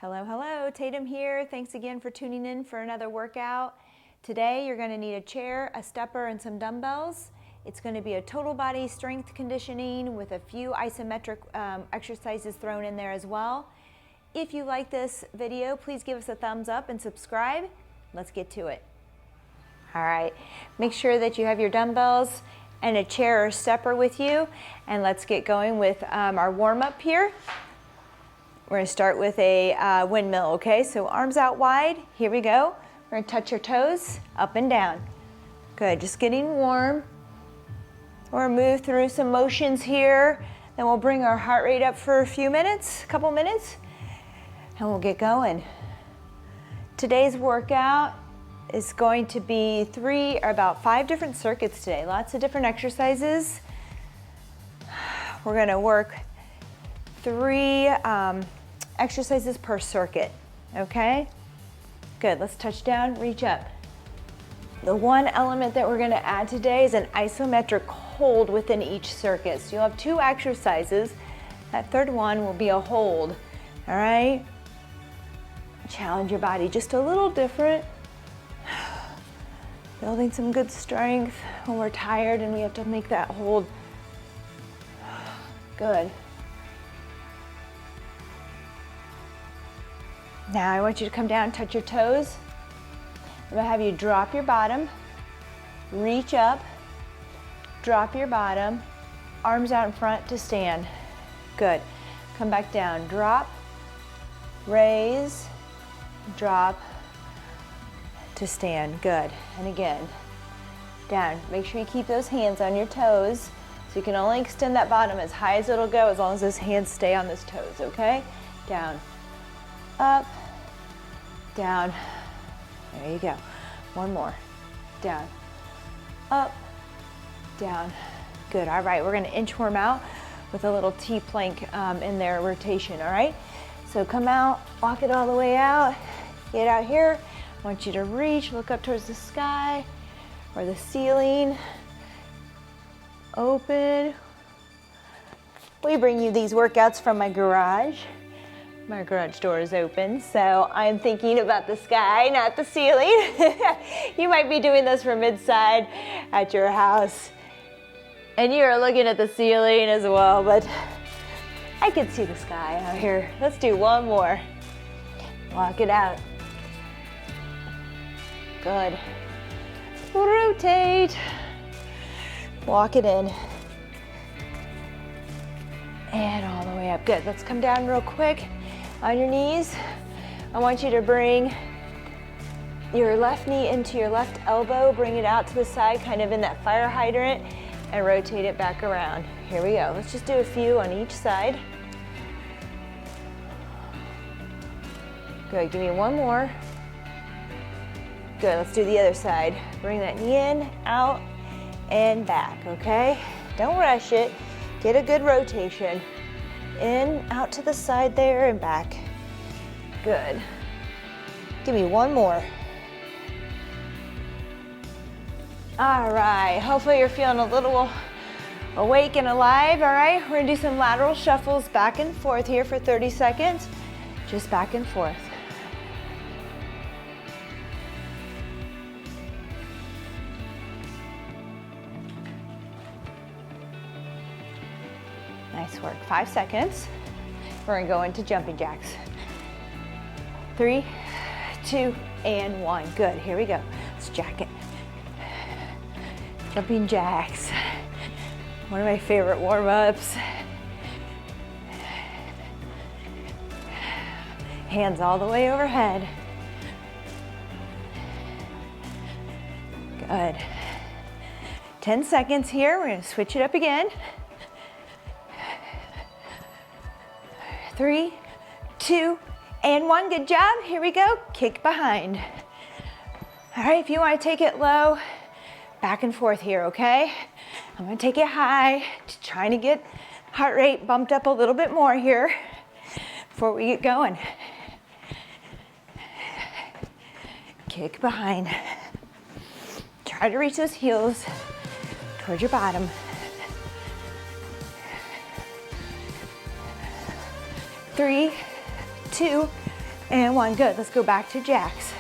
Hello, hello, Tatum here. Thanks again for tuning in for another workout. Today you're going to need a chair, a stepper, and some dumbbells. It's going to be a total body strength conditioning with a few isometric exercises thrown in there as well. If you like this video, please give us a thumbs up and subscribe. Let's get to it. All right, make sure that you have your dumbbells and a chair or stepper with you, and let's get going with our warm-up here. We're going to start with a windmill, okay? So arms out wide, here we go. We're going to touch your toes up and down. Good, just getting warm. We're going to move through some motions here. Then we'll bring our heart rate up for a few minutes, a couple minutes, and we'll get going. Today's workout is going to be about 5 different circuits today. Lots of different exercises. We're going to work 3 exercises per circuit, okay? Good, let's touch down, reach up. The one element that we're gonna add today is an isometric hold within each circuit. So you'll have 2 exercises. That third one will be a hold, all right? Challenge your body just a little different. Building some good strength when we're tired and we have to make that hold. Good. Now I want you to come down, touch your toes. I'm gonna have you drop your bottom, reach up, drop your bottom, arms out in front to stand. Good. Come back down, drop, raise, drop to stand. Good. And again, down. Make sure you keep those hands on your toes. So you can only extend that bottom as high as it'll go as long as those hands stay on those toes, okay? Down. Up, down, there you go. One more, down, up, down. Good, all right, we're gonna inchworm out with a little T-plank in their rotation, all right? So come out, walk it all the way out, get out here. I want you to reach, look up towards the sky or the ceiling, open. We bring you these workouts from my garage. My garage door is open, so I'm thinking about the sky, not the ceiling. You might be doing this from inside at your house, and you're looking at the ceiling as well, but I can see the sky out here. Let's do one more. Walk it out. Good. Rotate. Walk it in. And all the way up. Good. Let's come down real quick. On your knees, I want you to bring your left knee into your left elbow, bring it out to the side, kind of in that fire hydrant, and rotate it back around. Here we go. Let's just do a few on each side. Good, give me one more. Good, let's do the other side. Bring that knee in, out, and back, okay? Don't rush it. Get a good rotation. In, out to the side there, and back. Good. Give me one more. All right, hopefully you're feeling a little awake and alive, all right? We're gonna do some lateral shuffles back and forth here for 30 seconds. Just back and forth. Nice work, 5 seconds. We're gonna go into jumping jacks. 3, 2, and 1. Good, here we go. Let's jack it. Jumping jacks. One of my favorite warm-ups. Hands all the way overhead. Good. 10 seconds here, we're gonna switch it up again. 3, 2, and 1. Good job. Here we go. Kick behind. All right, if you want to take it low, back and forth here, okay? I'm going to take it high, trying to get heart rate bumped up a little bit more here before we get going. Kick behind. Try to reach those heels towards your bottom. 3, 2, and 1. Good. Let's go back to jacks.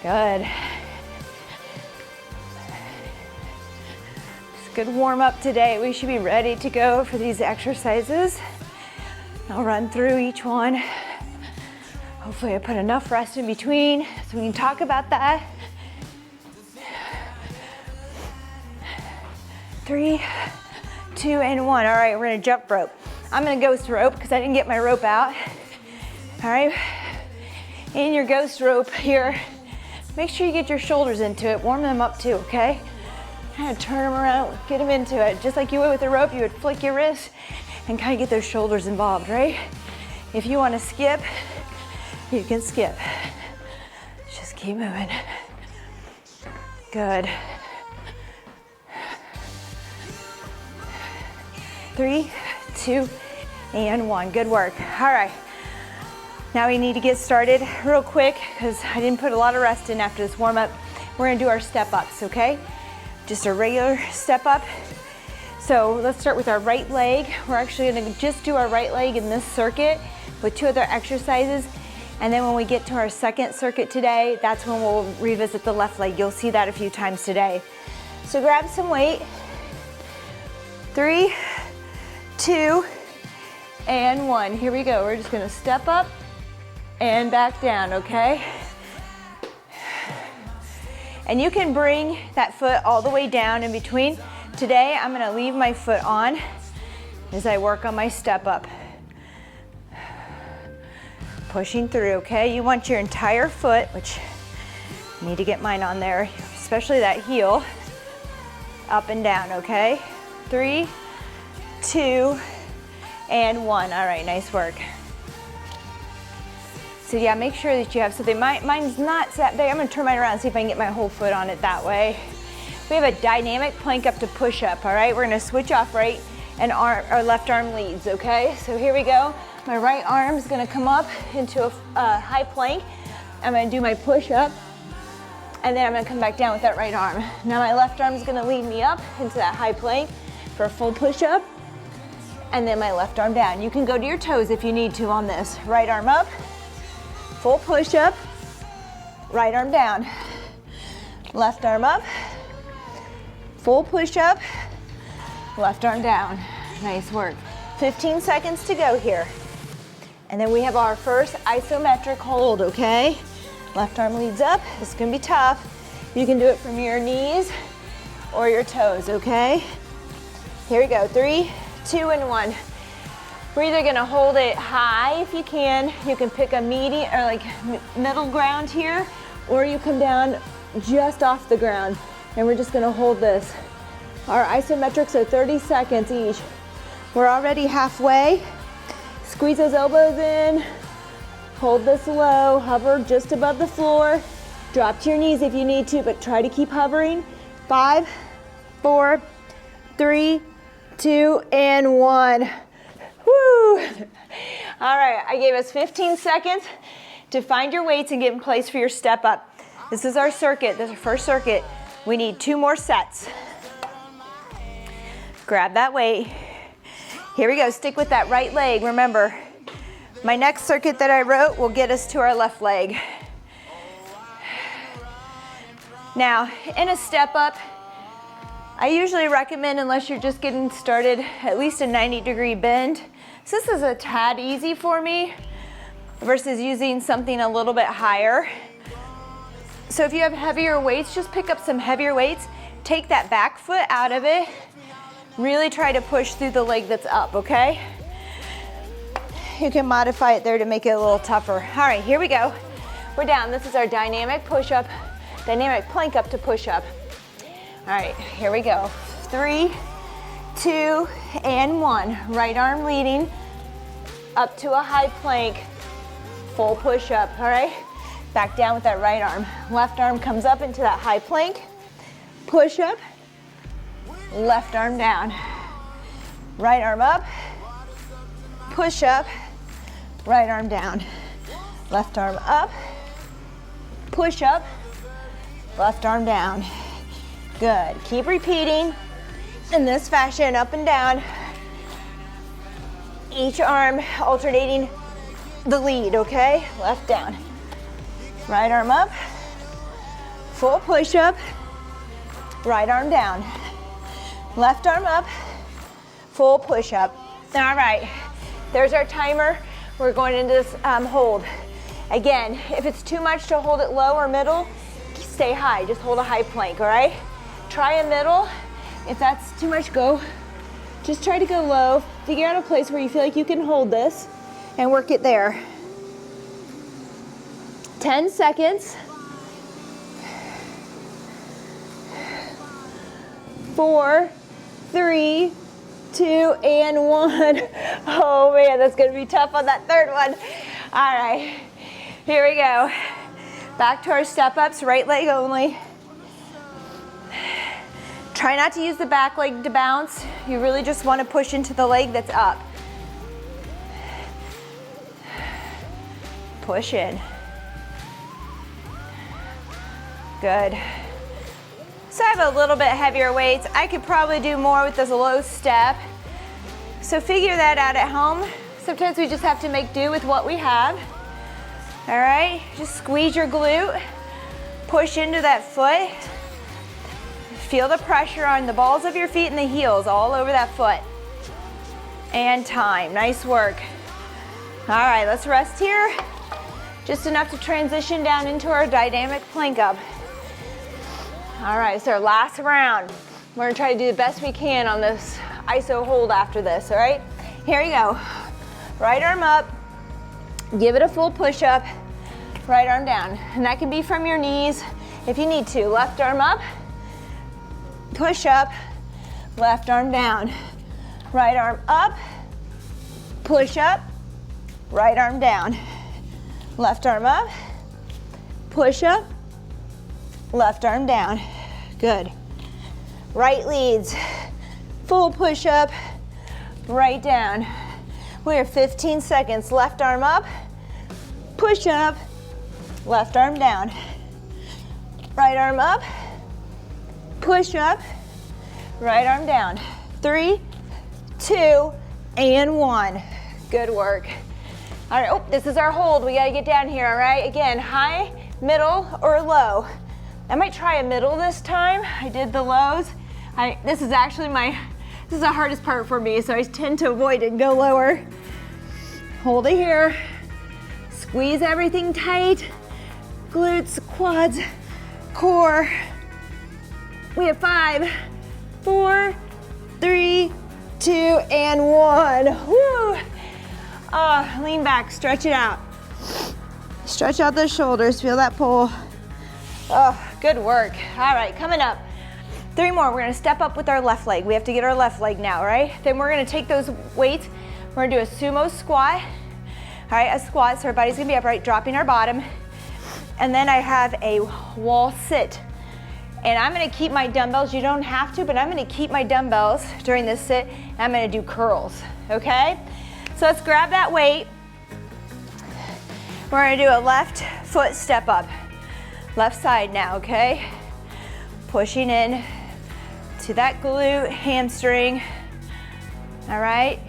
Good. It's a good warm up today. We should be ready to go for these exercises. I'll run through each one. Hopefully I put enough rest in between so we can talk about that. 3, 2, and 1. All right, we're gonna jump rope. I'm gonna ghost rope because I didn't get my rope out. All right, in your ghost rope here, make sure you get your shoulders into it. Warm them up too, okay? Kind of turn them around, get them into it. Just like you would with the rope, you would flick your wrist and kind of get those shoulders involved, right? If you want to skip, you can skip. Just keep moving. Good. 3, 2, and 1. Good work. All right. Now we need to get started real quick because I didn't put a lot of rest in after this warm up. We're gonna do our step ups, okay? Just a regular step up. So let's start with our right leg. We're actually gonna just do our right leg in this circuit with 2 other exercises. And then when we get to our second circuit today, that's when we'll revisit the left leg. You'll see that a few times today. So grab some weight. 3, 2, and 1. Here we go. We're just gonna step up and back down, okay? And you can bring that foot all the way down in between. Today, I'm gonna leave my foot on as I work on my step up. Pushing through, okay? You want your entire foot, which I need to get mine on there, especially that heel, up and down, okay? 3, 2, and 1. All right, nice work. So yeah, make sure that you have something. Mine's not that big. I'm gonna turn mine around and see if I can get my whole foot on it that way. We have a dynamic plank up to push up, all right? We're gonna switch off right and our left arm leads, okay? So here we go. My right arm is gonna come up into a high plank. I'm gonna do my push up, and then I'm gonna come back down with that right arm. Now my left arm is gonna lead me up into that high plank for a full push up, and then my left arm down. You can go to your toes if you need to on this. Right arm up, full push up, right arm down. Left arm up, full push up, left arm down. Nice work. 15 seconds to go here. And then we have our first isometric hold, okay? Left arm leads up. This is gonna be tough. You can do it from your knees or your toes, okay? Here we go, 3, 2, and 1. We're either gonna hold it high if you can. You can pick a medium or like middle ground here, or you come down just off the ground. And we're just gonna hold this. Our isometrics are 30 seconds each. We're already halfway. Squeeze those elbows in. Hold this low, hover just above the floor. Drop to your knees if you need to, but try to keep hovering. 5, 4, 3, 2, and 1. Woo! All right, I gave us 15 seconds to find your weights and get in place for your step up. This is our circuit, this is our first circuit. We need 2 more sets. Grab that weight. Here we go, stick with that right leg. Remember, my next circuit that I wrote will get us to our left leg. Now, in a step up, I usually recommend, unless you're just getting started, at least a 90-degree bend. So this is a tad easy for me versus using something a little bit higher. So if you have heavier weights, just pick up some heavier weights, take that back foot out of it, really try to push through the leg that's up, okay? You can modify it there to make it a little tougher. All right, here we go. We're down. This is our dynamic push-up, dynamic plank up to push-up. All right, here we go. 3, 2, and 1. Right arm leading up to a high plank, full push-up, all right? Back down with that right arm. Left arm comes up into that high plank, push-up, left arm down. Right arm up, push-up, right arm down. Left arm up, push-up, left arm down. Good, keep repeating in this fashion, up and down. Each arm alternating the lead, okay? Left down. Right arm up. Full push-up. Right arm down. Left arm up. Full push-up. All right, there's our timer. We're going into this hold. Again, if it's too much to hold it low or middle, stay high. Just hold a high plank, all right? Try a middle. If that's too much, just try to go low. Figure out a place where you feel like you can hold this and work it there. 10 seconds. 4, 3, 2, and 1. Oh man, that's gonna be tough on that third one. All right, here we go. Back to our step-ups, right leg only. Try not to use the back leg to bounce. You really just want to push into the leg that's up. Push in. Good. So I have a little bit heavier weights. I could probably do more with this low step. So figure that out at home. Sometimes we just have to make do with what we have. All right, just squeeze your glute. Push into that foot. Feel the pressure on the balls of your feet and the heels all over that foot. And time, nice work. All right, let's rest here. Just enough to transition down into our dynamic plank up. All right, so our last round. We're gonna try to do the best we can on this iso hold after this, all right? Here we go. Right arm up, give it a full push up, right arm down. And that can be from your knees if you need to. Left arm up, push up, left arm down. Right arm up, push up, right arm down. Left arm up, push up, left arm down. Good. Right leads, full push up, right down. We have 15 seconds. Left arm up, push up, left arm down. Right arm up, push up, right arm down. 3, 2, and 1. Good work. All right, oh, this is our hold. We gotta get down here, all right? Again, high, middle, or low. I might try a middle this time. I did the lows. This is the hardest part for me, so I tend to avoid it and go lower. Hold it here. Squeeze everything tight. Glutes, quads, core. We have 5, 4, 3, 2, and 1. Woo! Lean back, stretch it out. Stretch out the shoulders, feel that pull. Oh, good work. All right, coming up. 3 more. We're gonna step up with our left leg. We have to get our left leg now, right? Then we're gonna take those weights. We're gonna do a sumo squat. All right, a squat, so our body's gonna be upright, dropping our bottom. And then I have a wall sit. And I'm gonna keep my dumbbells. You don't have to, but I'm gonna keep my dumbbells during this sit, and I'm gonna do curls, okay? So let's grab that weight. We're gonna do a left foot step up. Left side now, okay? Pushing in to that glute, hamstring. All right?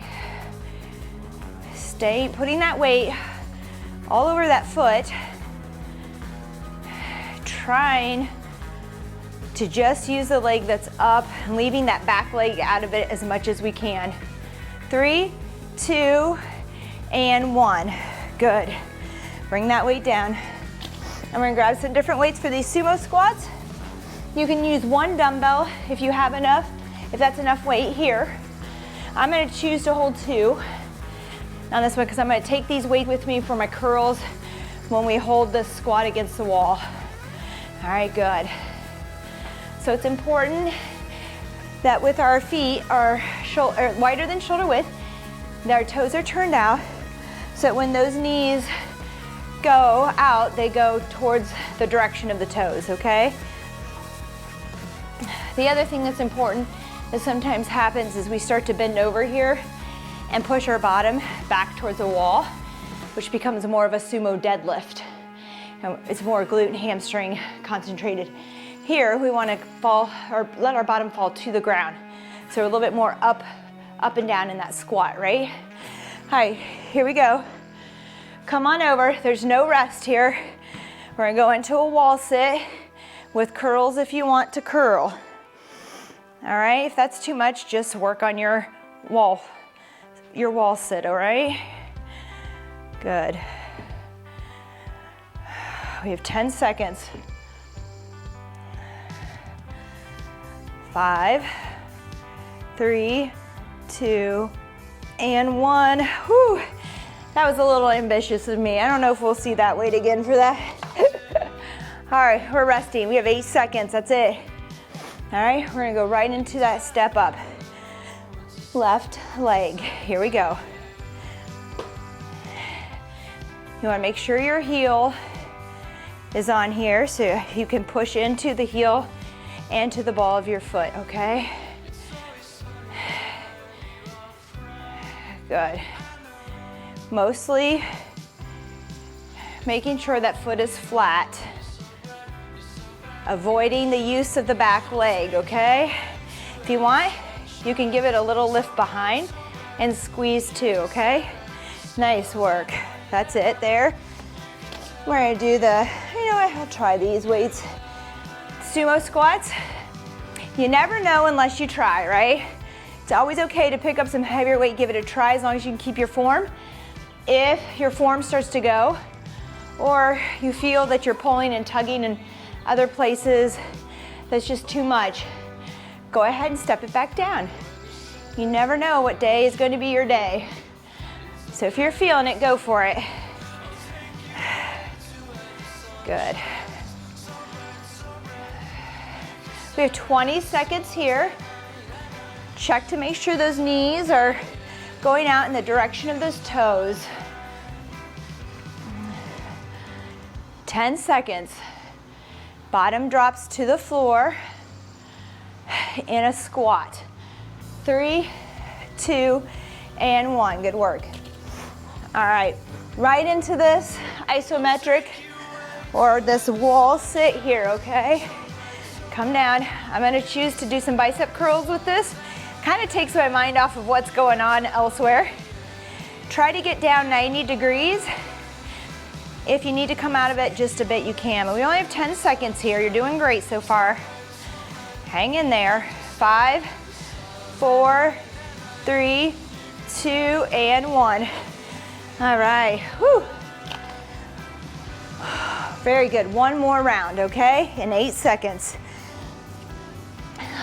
Stay, putting that weight all over that foot. Trying to just use the leg that's up, and leaving that back leg out of it as much as we can. 3, 2, and 1. Good. Bring that weight down. And we're gonna grab some different weights for these sumo squats. You can use 1 dumbbell if you have enough, if that's enough weight here. I'm gonna choose to hold 2 on this one because I'm gonna take these weights with me for my curls when we hold this squat against the wall. All right, good. So it's important that with our feet are wider than shoulder width, that our toes are turned out, so that when those knees go out, they go towards the direction of the toes, okay? The other thing that's important that sometimes happens is we start to bend over here and push our bottom back towards the wall, which becomes more of a sumo deadlift. It's more glute and hamstring concentrated. Here, we want to fall, or let our bottom fall to the ground. So we're a little bit more up and down in that squat, right? All right, here we go. Come on over, there's no rest here. We're gonna go into a wall sit with curls if you want to curl. All right, if that's too much, just work on your wall sit, all right? Good. We have 10 seconds. 5, 3, 2, and 1. Whew. That was a little ambitious of me. I don't know if we'll see that weight again for that. All right, we're resting. We have 8 seconds, that's it. All right, we're gonna go right into that step up. Left leg, here we go. You wanna make sure your heel is on here so you can push into the heel and to the ball of your foot, okay? Good. Mostly making sure that foot is flat. Avoiding the use of the back leg, okay? If you want, you can give it a little lift behind and squeeze too, okay? Nice work. That's it there. We're gonna do the, you know what, I'll try these weights. Sumo squats. You never know unless you try, right? It's always okay to pick up some heavier weight, give it a try as long as you can keep your form. If your form starts to go, or you feel that you're pulling and tugging in other places that's just too much, go ahead and step it back down. You never know what day is going to be your day. So if you're feeling it, go for it. Good. We have 20 seconds here. Check to make sure those knees are going out in the direction of those toes. 10 seconds. Bottom drops to the floor in a squat. 3, 2, and 1. Good work. All right, right into this isometric or this wall sit here, okay? Come down. I'm gonna choose to do some bicep curls with this. Kind of takes my mind off of what's going on elsewhere. Try to get down 90 degrees. If you need to come out of it just a bit, you can. But we only have 10 seconds here. You're doing great so far. Hang in there. 5, 4, 3, 2, and 1. All right. Whew. Very good. One more round, okay? In 8 seconds.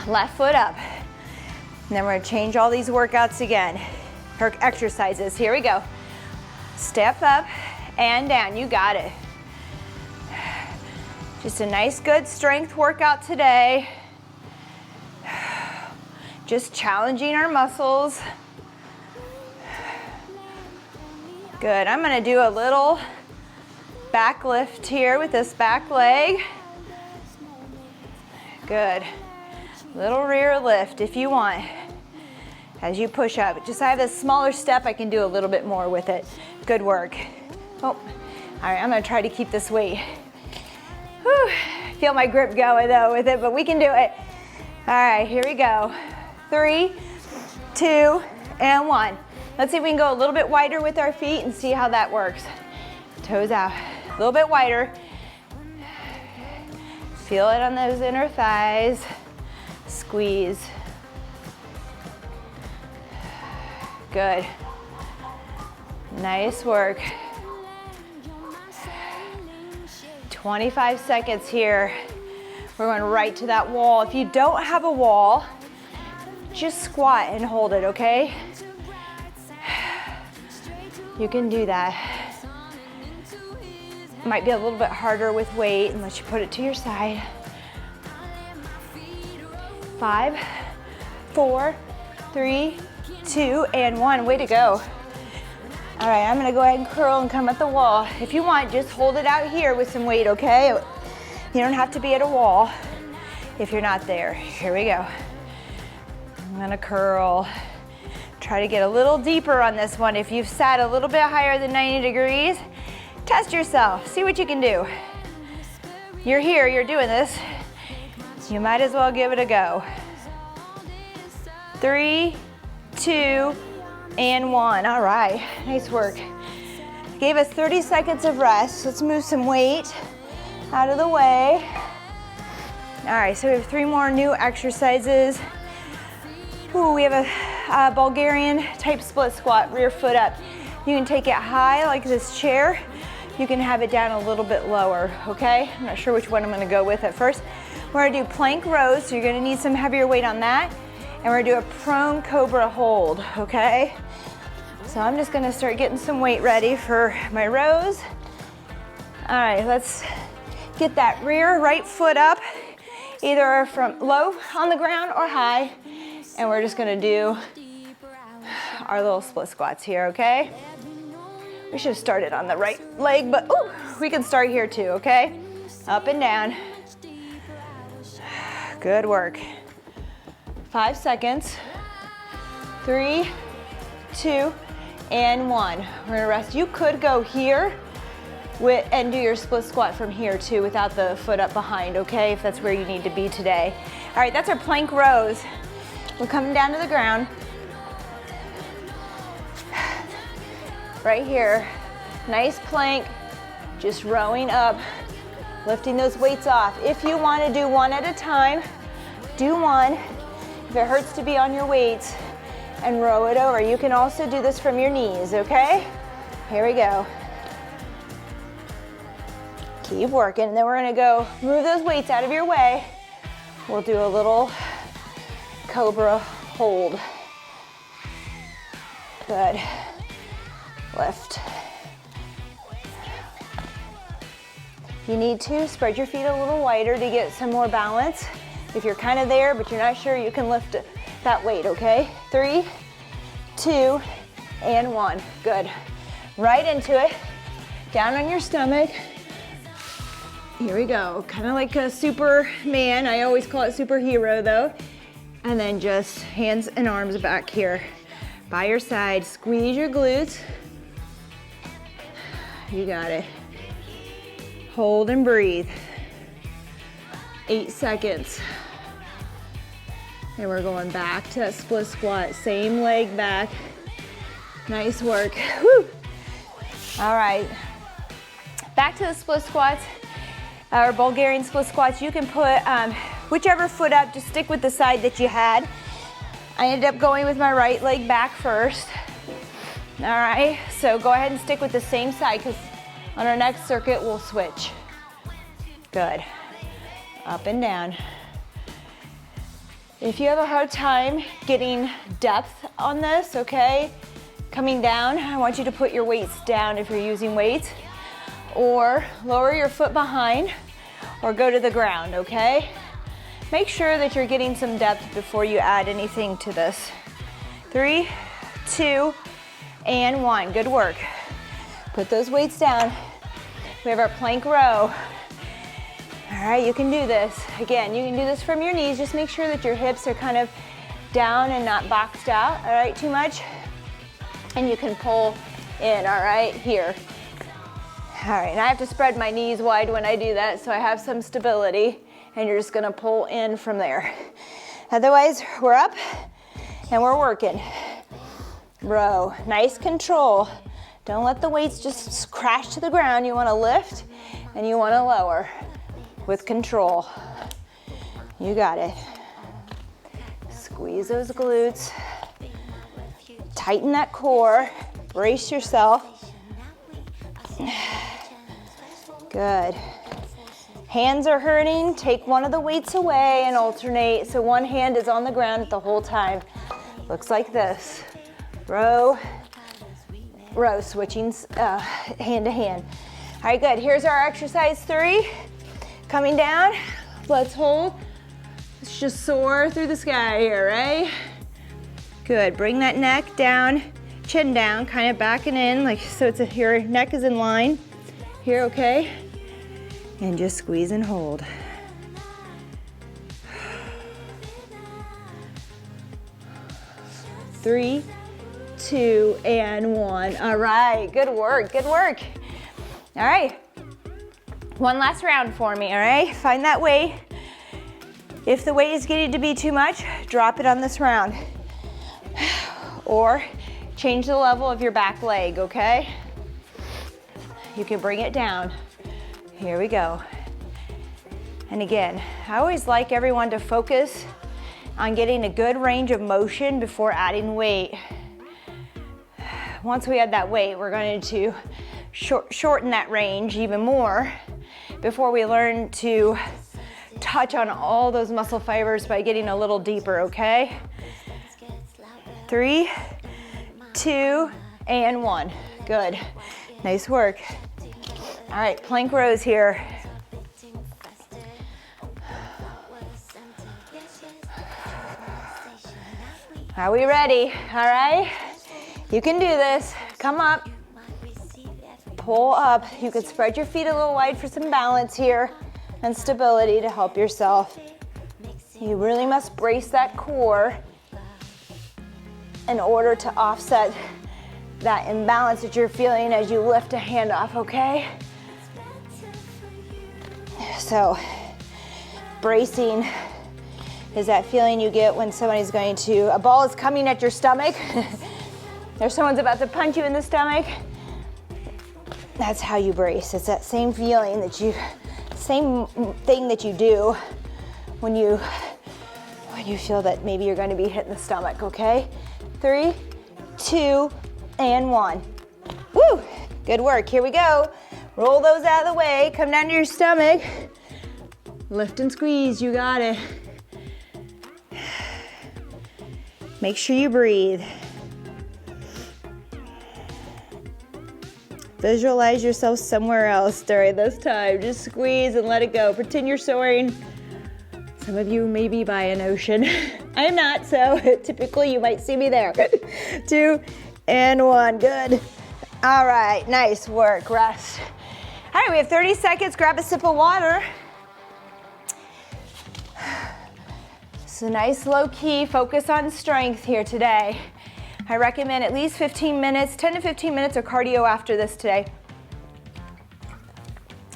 Left foot up. And then we're gonna change all these workouts again, or exercises. Here we go. Step up and down, you got it. Just a nice, good strength workout today. Just challenging our muscles. Good, I'm gonna do a little back lift here with this back leg. Good. Little rear lift if you want as you push up. Just I have this smaller step, I can do a little bit more with it. Good work. Oh, all right, I'm gonna try to keep this weight. Whew. Feel my grip going though with it, but we can do it. All right, here we go. 3, 2, and 1. Let's see if we can go a little bit wider with our feet and see how that works. Toes out, a little bit wider. Feel it on those inner thighs. Squeeze. Good. Nice work. 25 seconds here. We're going right to that wall. If you don't have a wall, just squat and hold it, okay? You can do that. Might be a little bit harder with weight unless you put it to your side. 5, 4, 3, 2, and 1. Way to go. All right, I'm gonna go ahead and curl and come at the wall. If you want, just hold it out here with some weight, okay? You don't have to be at a wall if you're not there. Here we go. I'm gonna curl. Try to get a little deeper on this one. If you've sat a little bit higher than 90 degrees, test yourself, see what you can do. You're here, you're doing this. You might as well give it a go. 3, 2, and 1. All right, nice work. Gave us 30 seconds of rest. Let's move some weight out of the way. All right, so we have 3 more new exercises. Ooh, we have a Bulgarian type split squat, rear foot up. You can take it high like this chair. You can have it down a little bit lower, okay? I'm not sure which one I'm gonna go with at first. We're gonna do plank rows, so you're gonna need some heavier weight on that. And we're gonna do a prone cobra hold, okay? So I'm just gonna start getting some weight ready for my rows. All right, let's get that rear right foot up, either from low on the ground or high. And we're just gonna do our little split squats here, okay? We should have started on the right leg, but ooh, we can start here too, okay? Up and down. Good work. 5 seconds. 3, 2, and 1. We're gonna rest. You could go here and do your split squat from here too without the foot up behind, okay? If that's where you need to be today. All right, that's our plank rows. We're coming down to the ground. Right here, nice plank, just rowing up, lifting those weights off. If you want to do one at a time, do one. If it hurts to be on your weights, and row it over. You can also do this from your knees, okay? Here we go. Keep working, and then we're gonna go move those weights out of your way. We'll do a little cobra hold. Good. Lift. If you need to, spread your feet a little wider to get some more balance. If you're kind of there, but you're not sure, you can lift that weight, okay? 3, 2, and 1. Good. Right into it. Down on your stomach. Here we go. Kind of like a Superman. I always call it superhero though. And then just hands and arms back here. By your side, squeeze your glutes. You got it. Hold and breathe. 8 seconds. And we're going back to that split squat. Same leg back. Nice work. Woo. All right. Back to the split squats, or Bulgarian split squats. You can put whichever foot up, just stick with the side that you had. I ended up going with my right leg back first. All right, so go ahead and stick with the same side because on our next circuit, we'll switch. Good. Up and down. If you have a hard time getting depth on this, okay, coming down, I want you to put your weights down if you're using weights, or lower your foot behind, or go to the ground, okay? Make sure that you're getting some depth before you add anything to this. 3, 2, and 1. Good work. Put those weights down. We have our plank row. All right, you can do this. Again, you can do this from your knees. Just make sure that your hips are kind of down and not boxed out, all right, too much. And you can pull in, all right, here. All right, and I have to spread my knees wide when I do that so I have some stability, and you're just gonna pull in from there. Otherwise, we're up and we're working. Row, nice control. Don't let the weights just crash to the ground. You wanna lift and you wanna lower with control. You got it. Squeeze those glutes. Tighten that core. Brace yourself. Good. Hands are hurting. Take one of the weights away and alternate. So one hand is on the ground the whole time. Looks like this. Row, row, switching hand to hand. All right, good. Here's our exercise 3. Coming down, let's hold. Let's just soar through the sky here, right? Good, bring that neck down, chin down, kind of backing in, like so your neck is in line. Here, okay? And just squeeze and hold. Three, 2, and 1. All right, good work, good work. All right, one last round for me, all right? Find that weight. If the weight is getting to be too much, drop it on this round. Or change the level of your back leg, okay? You can bring it down. Here we go. And again, I always like everyone to focus on getting a good range of motion before adding weight. Once we add that weight, we're going to shorten that range even more before we learn to touch on all those muscle fibers by getting a little deeper, okay? 3, 2, and 1. Good. Nice work. All right, plank rows here. Are we ready? All right. You can do this. Come up. Pull up. You can spread your feet a little wide for some balance here and stability to help yourself. You really must brace that core in order to offset that imbalance that you're feeling as you lift a hand off, okay? So, bracing is that feeling you get when somebody's going to, a ball is coming at your stomach, or someone's about to punch you in the stomach. That's how you brace. It's that same feeling that same thing that you do when you feel that maybe you're going to be hit in the stomach, okay? 3, 2, and 1. Woo! Good work. Here we go. Roll those out of the way. Come down to your stomach. Lift and squeeze. You got it. Make sure you breathe. Visualize yourself somewhere else during this time. Just squeeze and let it go. Pretend you're soaring. Some of you may be by an ocean. I am not, so typically you might see me there. 2 and 1. Good. All right, nice work. Rest. All right, we have 30 seconds. Grab a sip of water. So nice low key, focus on strength here today. I recommend at least 15 minutes, 10 to 15 minutes of cardio after this today.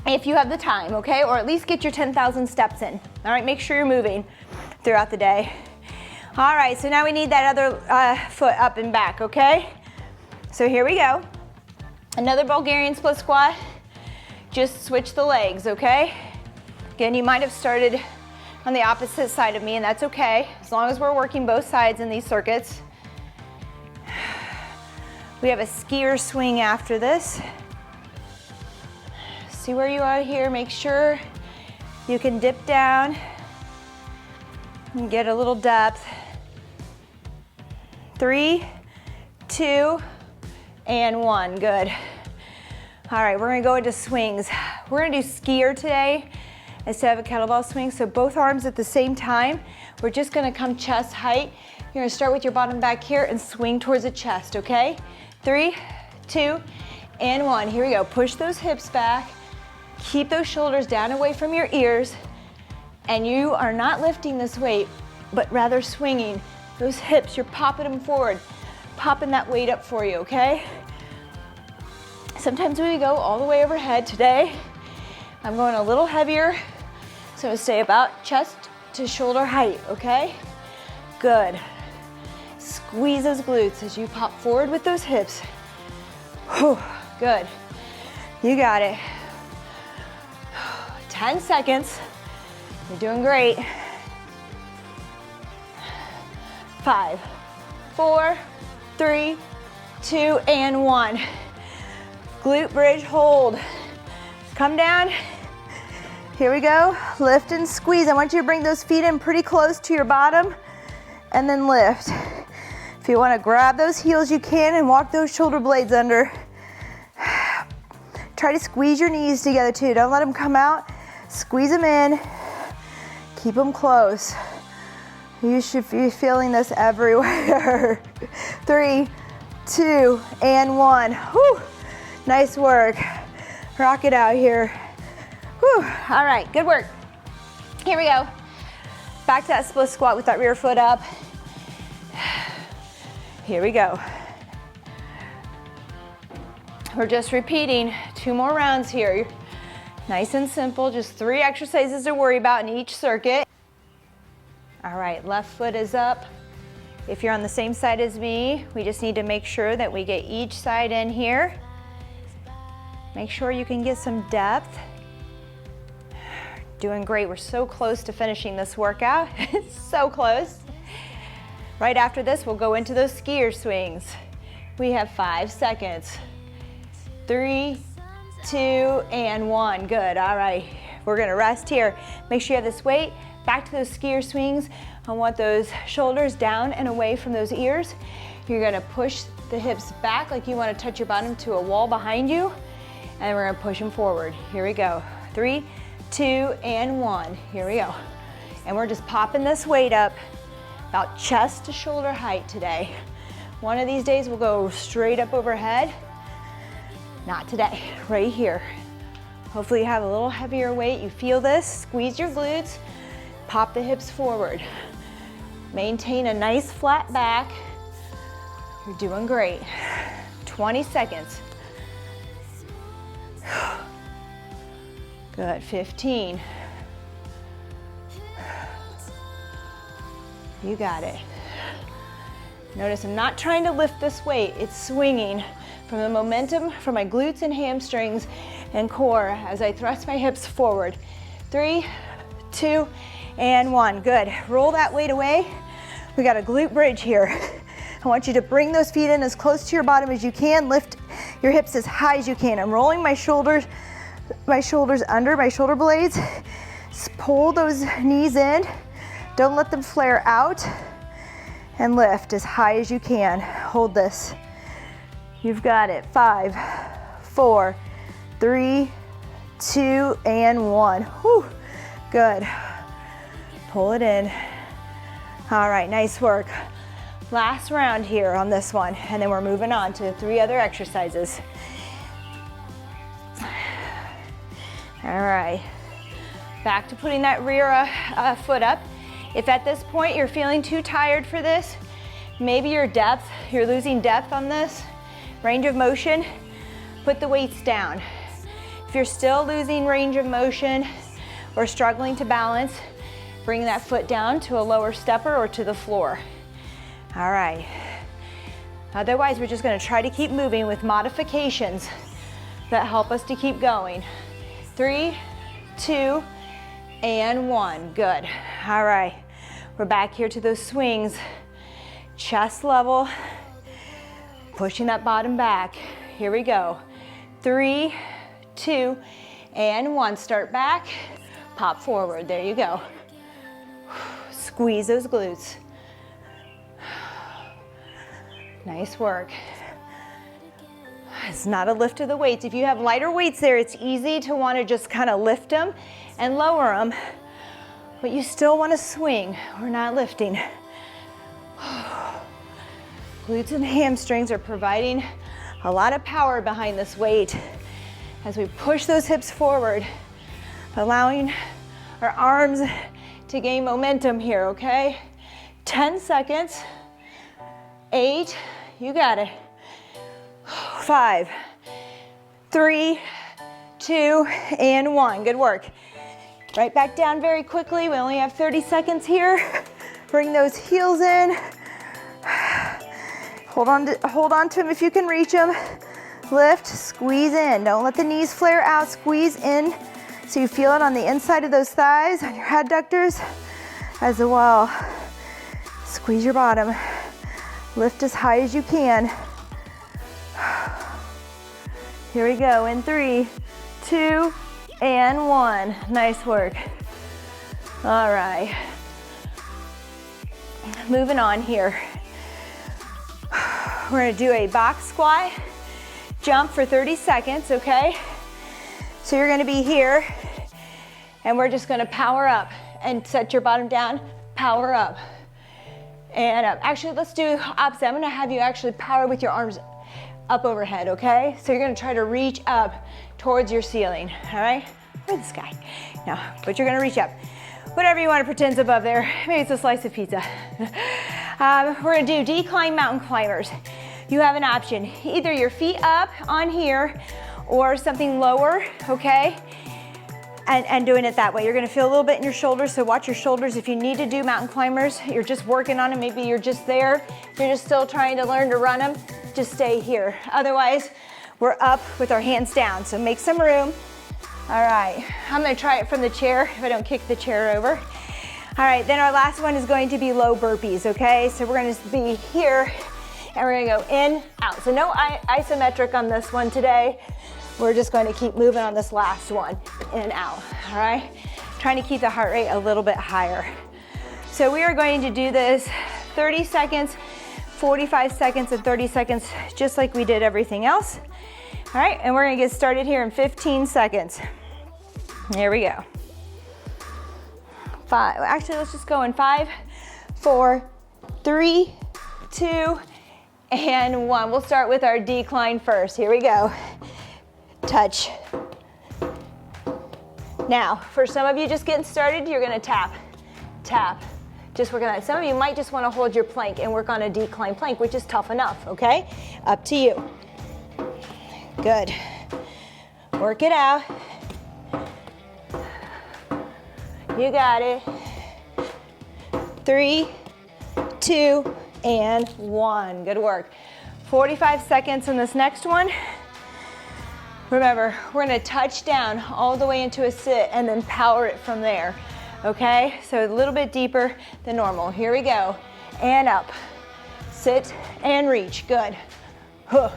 If you have the time, okay? Or at least get your 10,000 steps in. All right, make sure you're moving throughout the day. All right, so now we need that other foot up and back, okay? So here we go. Another Bulgarian split squat. Just switch the legs, okay? Again, you might have started on the opposite side of me, and that's okay, as long as we're working both sides in these circuits. We have a skier swing after this. See where you are here. Make sure you can dip down and get a little depth. 3, 2, and 1. Good. All right, we're gonna go into swings. We're gonna do skier today instead of a kettlebell swing, so both arms at the same time. We're just gonna come chest height. You're gonna start with your bottom back here and swing towards the chest, okay? 3, 2, and 1. Here we go. Push those hips back. Keep those shoulders down away from your ears. And you are not lifting this weight, but rather swinging those hips. You're popping them forward, popping that weight up for you, okay? Sometimes we go all the way overhead. Today, I'm going a little heavier, so stay about chest to shoulder height, okay? Good. Squeeze those glutes as you pop forward with those hips. Whew, good. You got it. 10 seconds. You're doing great. 5, 4, 3, 2, and 1. Glute bridge hold. Come down. Here we go. Lift and squeeze. I want you to bring those feet in pretty close to your bottom and then lift. If you want to grab those heels, you can, and walk those shoulder blades under. Try to squeeze your knees together too. Don't let them come out. Squeeze them in. Keep them close. You should be feeling this everywhere. 3, 2, and 1. Whew. Nice work. Rock it out here. Whew. All right, good work. Here we go. Back to that split squat with that rear foot up. Here we go. We're just repeating 2 more rounds here. Nice and simple, just 3 exercises to worry about in each circuit. All right, left foot is up, If you're on the same side as me, we just need to make sure that we get each side in here. Make sure you can get some depth. Doing great, we're so close to finishing this workout. So close. Right after this, we'll go into those skier swings. We have 5 seconds. 3, 2, and 1. Good, all right. We're gonna rest here. Make sure you have this weight. Back to those skier swings. I want those shoulders down and away from those ears. You're gonna push the hips back like you wanna touch your bottom to a wall behind you. And we're gonna push them forward. Here we go. 3, 2, and 1. Here we go. And we're just popping this weight up about chest to shoulder height today. One of these days we'll go straight up overhead. Not today, right here. Hopefully you have a little heavier weight. You feel this, squeeze your glutes, pop the hips forward. Maintain a nice flat back. You're doing great. 20 seconds. Good, 15. You got it. Notice I'm not trying to lift this weight, it's swinging from the momentum from my glutes and hamstrings and core as I thrust my hips forward. 3, 2, and 1. Good. Roll that weight away. We got a glute bridge here. I want you to bring those feet in as close to your bottom as you can. Lift your hips as high as you can. I'm rolling my shoulders under my shoulder blades. Pull those knees in. Don't let them flare out. And lift as high as you can. Hold this. You've got it. 5, 4, 3, 2, and 1. Whew. Good. Pull it in. All right, nice work. Last round here on this one, and then we're moving on to 3 other exercises. All right, back to putting that rear foot up. If at this point you're feeling too tired for this, maybe you're losing depth on this, range of motion, put the weights down. If you're still losing range of motion or struggling to balance, bring that foot down to a lower stepper or to the floor. All right. Otherwise, we're just gonna try to keep moving with modifications that help us to keep going. 3, 2, and 1. Good. All right. We're back here to those swings. Chest level. Pushing that bottom back. Here we go. 3, 2, and 1. Start back. Pop forward. There you go. Squeeze those glutes. Nice work. It's not a lift of the weights. If you have lighter weights there, it's easy to want to just kind of lift them and lower them, but you still want to swing. We're not lifting. Glutes and hamstrings are providing a lot of power behind this weight as we push those hips forward, allowing our arms to gain momentum here, okay? 10 seconds. 8, you got it. 5, 3, 2, and 1. Good work. Right back down very quickly. We only have 30 seconds here. Bring those heels in. Hold on to them if you can reach them. Lift, squeeze in. Don't let the knees flare out. Squeeze in so you feel it on the inside of those thighs, on your adductors as well. Squeeze your bottom. Lift as high as you can. Here we go in 3, 2, and 1. Nice work. All right. Moving on here. We're gonna do a box squat, jump for 30 seconds, okay? So you're gonna be here, and we're just gonna power up and set your bottom down, power up. And up. Actually, let's do opposite. I'm gonna have you actually power with your arms up overhead, okay? So you're gonna try to reach up towards your ceiling, all right? Or the sky. No, but you're gonna reach up. Whatever you wanna pretend's above there. Maybe it's a slice of pizza. We're gonna do decline mountain climbers. You have an option. Either your feet up on here or something lower, okay? and doing it that way. You're gonna feel a little bit in your shoulders, so watch your shoulders. If you need to do mountain climbers, you're just working on them, maybe you're just there, you're just still trying to learn to run them, just stay here. Otherwise, we're up with our hands down, so make some room. All right, I'm gonna try it from the chair if I don't kick the chair over. All right, then our last one is going to be low burpees, okay? So we're gonna be here, and we're gonna go in, out. So no isometric on this one today. We're just going to keep moving on this last one, in and out, all right? Trying to keep the heart rate a little bit higher. So we are going to do this 30 seconds, 45 seconds, and 30 seconds, just like we did everything else. All right, and we're gonna get started here in 15 seconds. Here we go. Actually, let's just go in 5, 4, 3, 2, and 1. We'll start with our decline first. Here we go. Touch. Now, for some of you just getting started, you're gonna tap, tap. Just work on that. Some of you might just wanna hold your plank and work on a decline plank, which is tough enough, okay? Up to you. Good. Work it out. You got it. 3, 2, and 1. Good work. 45 seconds in this next one. Remember, we're gonna touch down all the way into a sit and then power it from there, okay? So a little bit deeper than normal. Here we go. And up. Sit and reach. Good. Huh.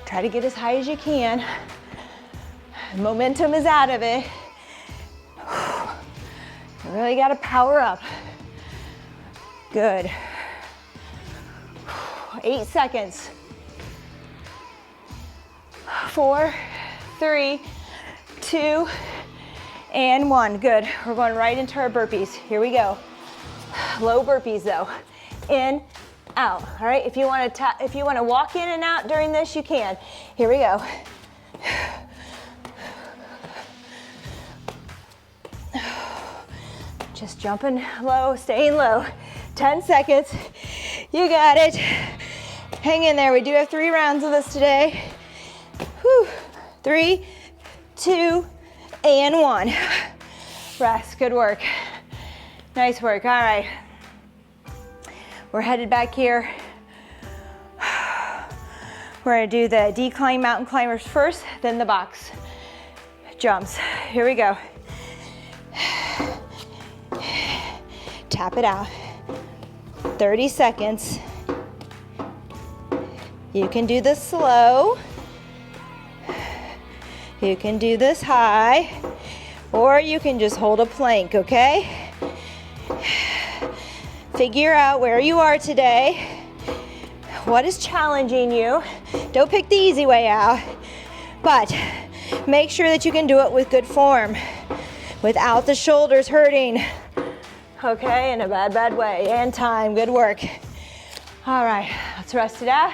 Try to get as high as you can. Momentum is out of it. You really gotta power up. Good. 8 seconds. 4, 3, 2, and 1. Good. We're going right into our burpees. Here we go. Low burpees though. In, out. All right. If you want to walk in and out during this, you can. Here we go. Just jumping low, staying low. 10 seconds. You got it. Hang in there. We do have 3 rounds of this today. Whew. 3, 2, and 1. Rest. Good work. Nice work. All right. We're headed back here. We're going to do the decline mountain climbers first, then the box jumps. Here we go. Tap it out. 30 seconds. You can do this slow. You can do this high, or you can just hold a plank, okay? Figure out where you are today. What is challenging you? Don't pick the easy way out, but make sure that you can do it with good form, without the shoulders hurting. Okay, in a bad way. And time, good work. All right, let's rest it out.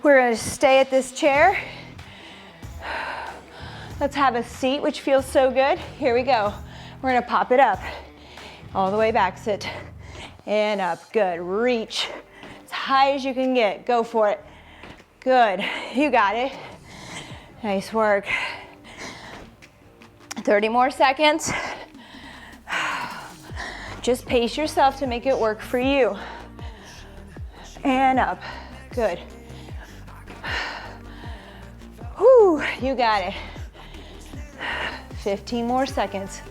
We're gonna stay at this chair. Let's have a seat, which feels so good. Here we go. We're gonna pop it up. All the way back, sit. And up, good. Reach as high as you can get. Go for it. Good, you got it. Nice work. 30 more seconds. Just pace yourself to make it work for you. And up, good. Whew, you got it. 15 more seconds.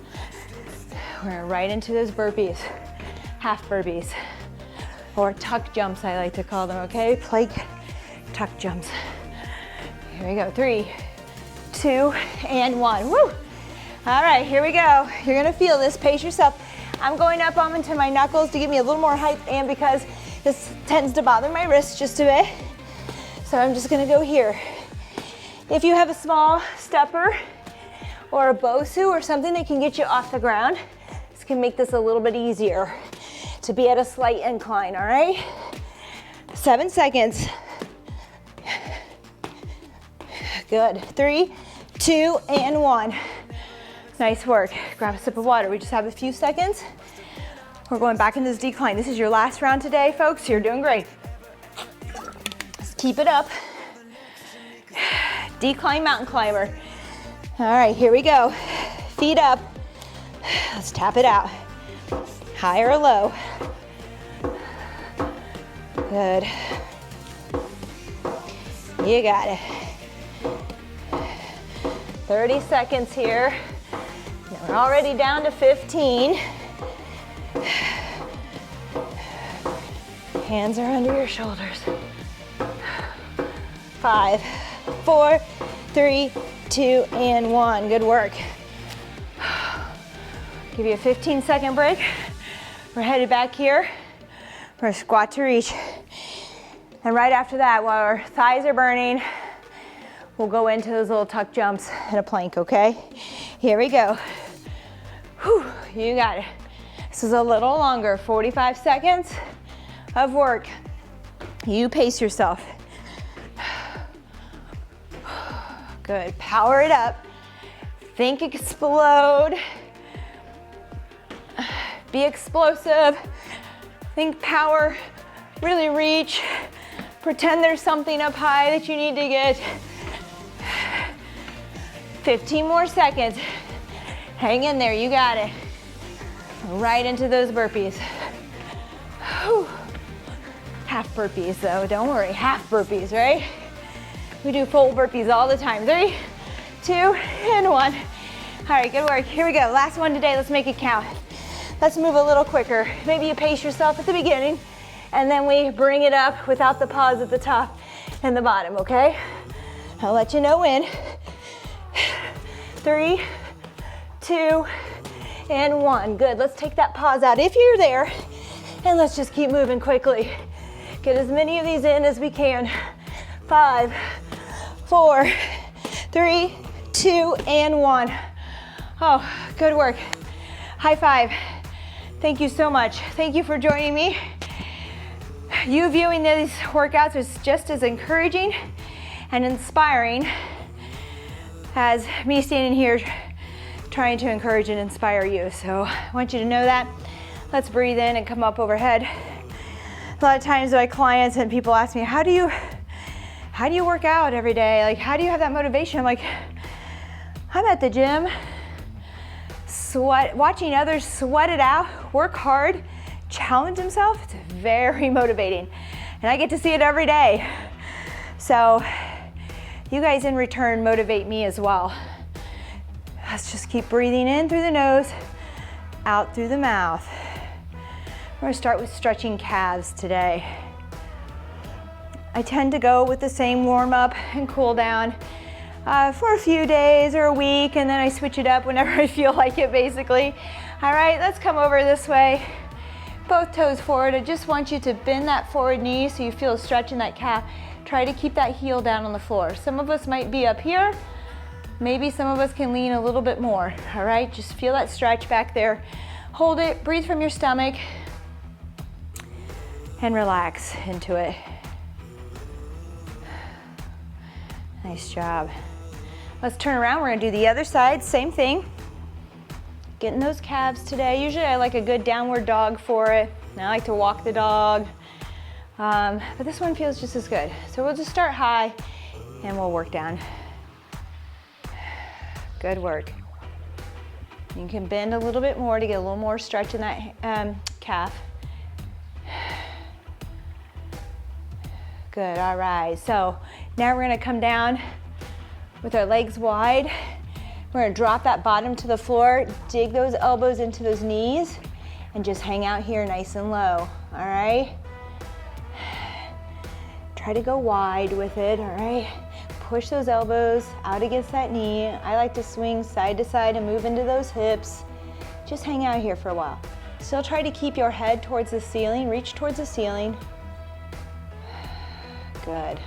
We're right into those burpees, half burpees, or tuck jumps I like to call them, okay? Plank tuck jumps. Here we go, 3, 2, and 1, woo! All right, here we go. You're gonna feel this, pace yourself. I'm going up onto my knuckles to give me a little more height, and because this tends to bother my wrists just a bit. So I'm just gonna go here. If you have a small stepper or a Bosu or something that can get you off the ground, this can make this a little bit easier to be at a slight incline, all right? 7 seconds. Good, 3, 2, and 1. Nice work. Grab a sip of water. We just have a few seconds. We're going back into this decline. This is your last round today, folks. You're doing great. Just keep it up. Decline mountain climber. All right, here we go. Feet up. Let's tap it out. High or low. Good. You got it. 30 seconds here. Now we're already down to 15. Hands are under your shoulders. 5, 4, 3, 2, and 1. Good work. Give you a 15-second break. We're headed back here for a squat to reach. And right after that, while our thighs are burning, we'll go into those little tuck jumps and a plank, okay? Here we go. Whew, you got it. This is a little longer, 45 seconds of work. You pace yourself. Good, power it up. Think explode. Be explosive. Think power, really reach. Pretend there's something up high that you need to get. 15 more seconds. Hang in there, you got it. Right into those burpees. Whew. Half burpees though, don't worry, half burpees, right? We do full burpees all the time. 3, 2, and 1. All right, good work. Here we go. Last one today. Let's make it count. Let's move a little quicker. Maybe you pace yourself at the beginning, and then we bring it up without the pause at the top and the bottom, okay? I'll let you know when. 3, 2, and 1. Good. Let's take that pause out if you're there, and let's just keep moving quickly. Get as many of these in as we can. 5, 4, 3, 2, and 1. Oh, good work. High five. Thank you so much. Thank you for joining me. You viewing these workouts is just as encouraging and inspiring as me standing here trying to encourage and inspire you. So I want you to know that. Let's breathe in and come up overhead. A lot of times my clients and people ask me, how do you work out every day? Like, how do you have that motivation? I'm like, I'm at the gym, watching others sweat it out, work hard, challenge themselves. It's very motivating. And I get to see it every day. So you guys in return motivate me as well. Let's just keep breathing in through the nose, out through the mouth. We're gonna start with stretching calves today. I tend to go with the same warm up and cool down for a few days or a week, and then I switch it up whenever I feel like it, basically. All right, let's come over this way. Both toes forward. I just want you to bend that forward knee so you feel a stretch in that calf. Try to keep that heel down on the floor. Some of us might be up here. Maybe some of us can lean a little bit more. All right, just feel that stretch back there. Hold it, breathe from your stomach, and relax into it. Nice job. Let's turn around. We're gonna do the other side, same thing. Getting those calves today. Usually I like a good downward dog for it. And I like to walk the dog. But this one feels just as good. So we'll just start high and we'll work down. Good work. You can bend a little bit more to get a little more stretch in that calf. Good, all right. So now we're gonna come down with our legs wide. We're gonna drop that bottom to the floor, dig those elbows into those knees, and just hang out here nice and low, all right? Try to go wide with it, all right? Push those elbows out against that knee. I like to swing side to side and move into those hips. Just hang out here for a while. Still try to keep your head towards the ceiling, reach towards the ceiling. Good.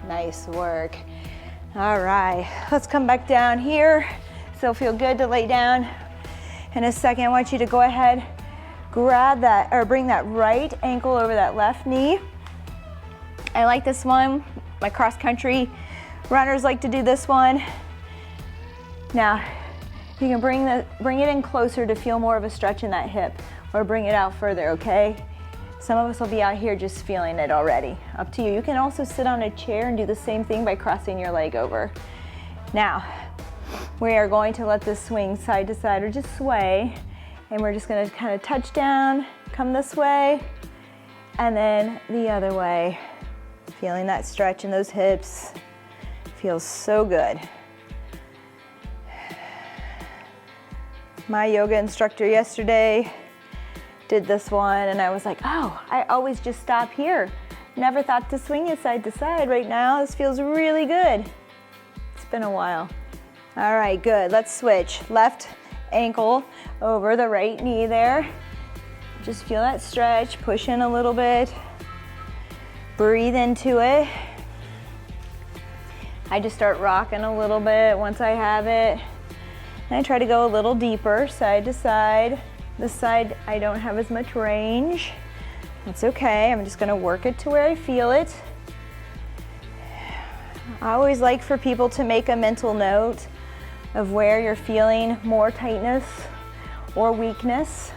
Nice work. All right, let's come back down here. Still feel good to lay down. In a second, I want you to go ahead, grab that, or bring that right ankle over that left knee. I like this one. My cross-country runners like to do this one. Now, you can bring it in closer to feel more of a stretch in that hip, or bring it out further, okay? Some of us will be out here just feeling it already. Up to you. You can also sit on a chair and do the same thing by crossing your leg over. Now, we are going to let this swing side to side or just sway, and we're just going to kind of touch down, come this way, and then the other way. Feeling that stretch in those hips. Feels so good. My yoga instructor yesterday did this one, and I was like, oh, I always just stop here. Never thought to swing it side to side. Right now, this feels really good. It's been a while. All right, good. Let's switch. Left ankle over the right knee there. Just feel that stretch. Push in a little bit. Breathe into it. I just start rocking a little bit once I have it. And I try to go a little deeper, side to side. This side, I don't have as much range. That's okay. I'm just gonna work it to where I feel it. I always like for people to make a mental note of where you're feeling more tightness or weakness,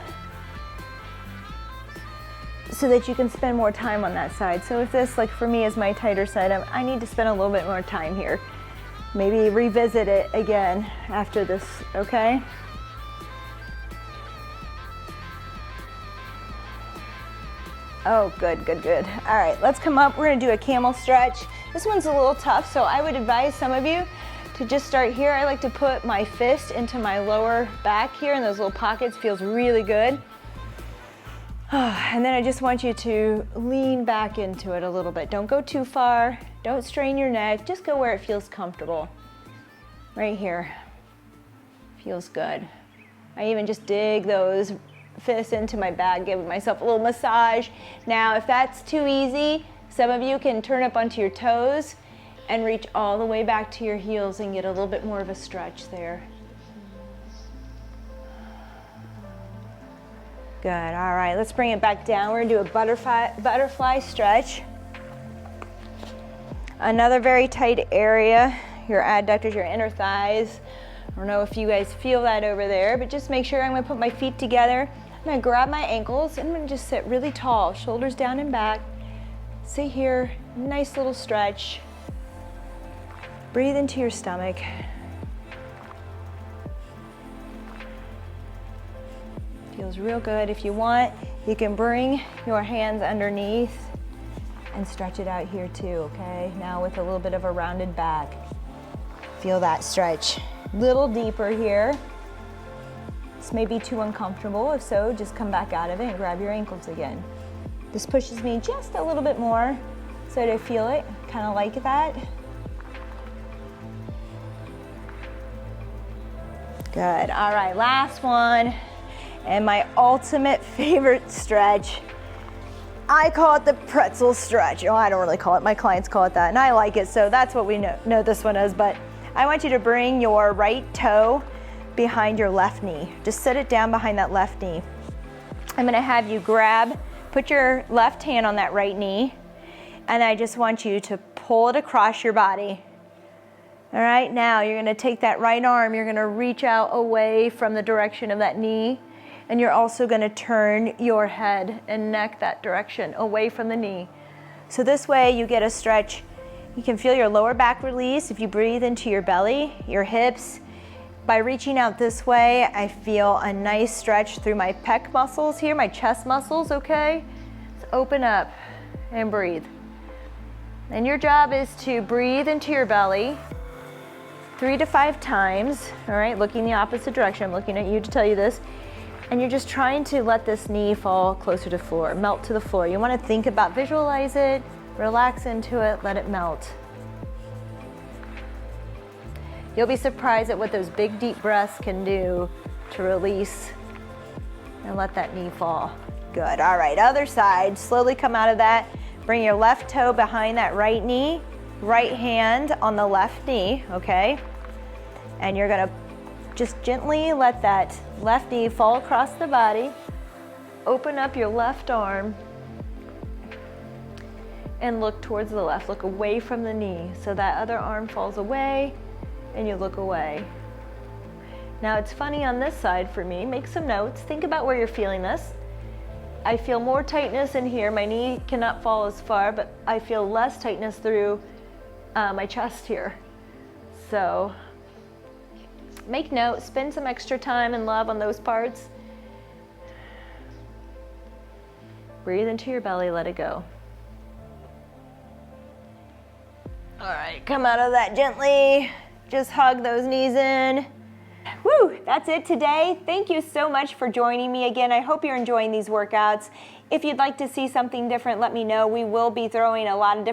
so that you can spend more time on that side. So if this, like for me, is my tighter side, I need to spend a little bit more time here. Maybe revisit it again after this, okay? Oh, good, good, good. All right, let's come up. We're gonna do a camel stretch. This one's a little tough, so I would advise some of you to just start here. I like to put my fist into my lower back here in those little pockets. Feels really good. And then I just want you to lean back into it a little bit. Don't go too far. Don't strain your neck. Just go where it feels comfortable. Right here. Feels good. I even just dig those fists into my back, give myself a little massage. Now, if that's too easy, some of you can turn up onto your toes and reach all the way back to your heels and get a little bit more of a stretch there. Good, all right, let's bring it back down. We're gonna do a butterfly stretch. Another very tight area, your adductors, your inner thighs. I don't know if you guys feel that over there, but just make sure. I'm gonna put my feet together. I'm gonna grab my ankles and I'm gonna just sit really tall, shoulders down and back. Sit here, nice little stretch. Breathe into your stomach. Feels real good. If you want, you can bring your hands underneath and stretch it out here too, okay? Now with a little bit of a rounded back. Feel that stretch. Little deeper here. This may be too uncomfortable. If so, just come back out of it and grab your ankles again. This pushes me just a little bit more so to feel it, kind of like that. Good, all right, last one. And my ultimate favorite stretch. I call it the pretzel stretch. Oh, I don't really call it, my clients call it that, and I like it, so that's what we know this one is. But I want you to bring your right toe behind your left knee. Just sit it down behind that left knee. I'm gonna have you put your left hand on that right knee, and I just want you to pull it across your body. All right, now you're gonna take that right arm, you're gonna reach out away from the direction of that knee, and you're also gonna turn your head and neck that direction, away from the knee. So this way you get a stretch. You can feel your lower back release if you breathe into your belly, your hips. By reaching out this way, I feel a nice stretch through my pec muscles here, my chest muscles, okay? So open up and breathe. And your job is to breathe into your belly 3 to 5 times, all right? Looking the opposite direction. I'm looking at you to tell you this. And you're just trying to let this knee fall closer to the floor, melt to the floor. You want to think about, visualize it, relax into it, let it melt. You'll be surprised at what those big deep breaths can do to release and let that knee fall. Good, all right, other side. Slowly come out of that. Bring your left toe behind that right knee, right hand on the left knee, okay? And you're gonna just gently let that left knee fall across the body. Open up your left arm and look towards the left. Look away from the knee so that other arm falls away and you look away. Now it's funny on this side for me. Make some notes. Think about where you're feeling this. I feel more tightness in here. My knee cannot fall as far, but I feel less tightness through my chest here. So make note, spend some extra time and love on those parts. Breathe into your belly, let it go. All right, come out of that gently. Just hug those knees in. Woo, that's it today. Thank you so much for joining me again. I hope you're enjoying these workouts. If you'd like to see something different, let me know. We will be throwing a lot of different